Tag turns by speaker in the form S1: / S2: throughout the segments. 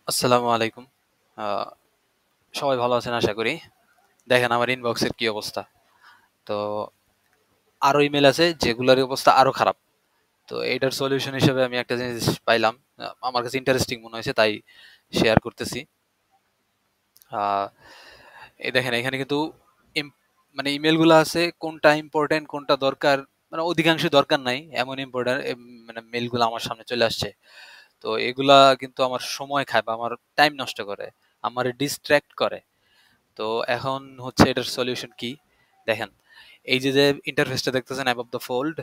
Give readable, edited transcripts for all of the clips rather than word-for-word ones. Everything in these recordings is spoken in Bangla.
S1: আসসালামু আলাইকুম। আহ, সবাই ভালো আছেন আশা করি। দেখেন আমার ইনবক্সের কি অবস্থা। তো আরো ইমেল আছে যেগুলোর অবস্থা আরো খারাপ। তো এইটার সলিউশন হিসেবে আমি একটা জিনিস পাইলাম, আমার কাছে ইন্টারেস্টিং মনে হয়েছে তাই শেয়ার করতেছি। আহ, এই দেখেন এখানে কিন্তু মানে ইমেল গুলো আছে, কোনটা ইম্পর্টেন্ট কোনটা দরকার, মানে অধিকাংশ দরকার নাই এমন ইম্পর্টেন্ট মানে মেল গুলো আমার সামনে চলে আসছে। তো এগুলা কিন্তু আমার সময় খায় বা আমার টাইম নষ্ট করে, আমার ডিস্ট্র্যাক্ট করে। তো এখন হচ্ছে এটার সলিউশন কি? দেখেন, এই যে ইন্টারফেসটা দেখতেছেন অ্যাবভ দ্য ফোল্ড,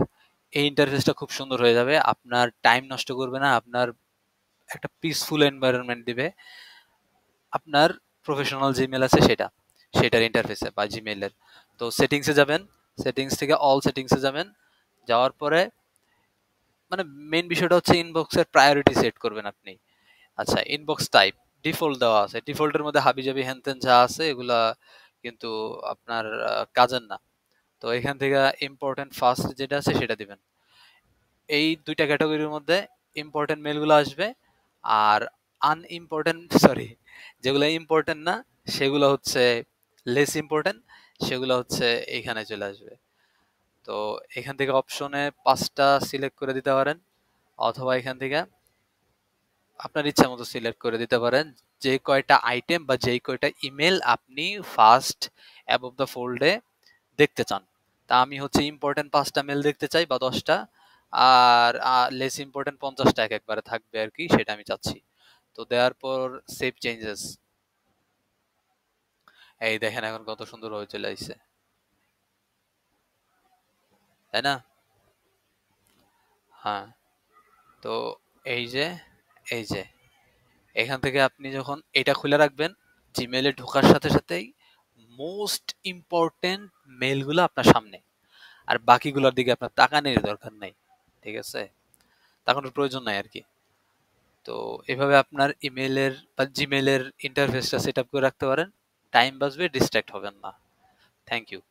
S1: এই ইন্টারফেসটা খুব সুন্দর হয়ে যাবে, আপনার টাইম নষ্ট করবে না, আপনার একটা পিসফুল এনভায়রনমেন্ট দিবে। আপনার প্রফেশনাল জিমেল আছে সেটার ইন্টারফেসে বা জিমেইলের। তো সেটিংসে যাবেন, সেটিংস থেকে অল সেটিংসে যাবেন, যাওয়ার পরে মানে মেইন বিষয়টা হচ্ছে ইনবক্সের প্রায়োরিটি সেট করবেন আপনি। আচ্ছা, ইনবক্স টাইপ ডিফল্ট দেওয়া আছে, ডিফল্টের মধ্যে হাবিজাবি হ্যানত্যান যা আছে এগুলা কিন্তু আপনার কাজের না। তো এখান থেকে ইম্পর্টেন্ট ফার্স্ট যেটা আছে সেটা দিবেন। এই দুইটা ক্যাটাগরির মধ্যে ইম্পর্টেন্ট মেলগুলো আসবে, আর আনইম্পর্টেন্ট সরি যেগুলো ইম্পর্টেন্ট না সেগুলো হচ্ছে লেস ইম্পর্টেন্ট, সেগুলো হচ্ছে এইখানে চলে আসবে। তো এখান থেকে অপশনে 5টা সিলেক্ট করে দিতে পারেন, অথবা এখান থেকে আপনার ইচ্ছা মতো সিলেক্ট করে দিতে পারেন যে কয়টা আইটেম বা যেই কয়টা ইমেল আপনি ফার্স্ট অ্যাবভ দ্য ফোল্ডে দেখতে চান। তা আমি হচ্ছে ইম্পর্টেন্ট 5টা মেল দেখতে চাই বা 10টা, আর লেস ইম্পর্টেন্ট 50টা এক একবারে থাকবে আর কি, সেটা আমি চাচ্ছি। তো দেওয়ার পর সেভ চেঞ্জেস, এই দেখেন এখন কত সুন্দর হয়ে চলে আসছে, তাই না? হ্যাঁ। তো এই যে এই যে এখান থেকে আপনি যখন এটা খুলে রাখবেন, জিমেইলে ঢোকার সাথে সাথেই মোস্ট ইম্পর্টেন্ট মেলগুলো আপনার সামনে, আর বাকিগুলোর দিকে আপনার তাকানোর দরকার নাই। ঠিক আছে, তাকানোর প্রয়োজন নাই আর কি। তো এভাবে আপনার ইমেইলের বা জিমেইলের ইন্টারফেসটা সেট আপ করে রাখতে পারেন, টাইম বাঁচবে, ডিস্ট্রাক্ট হবেন না। Thank you.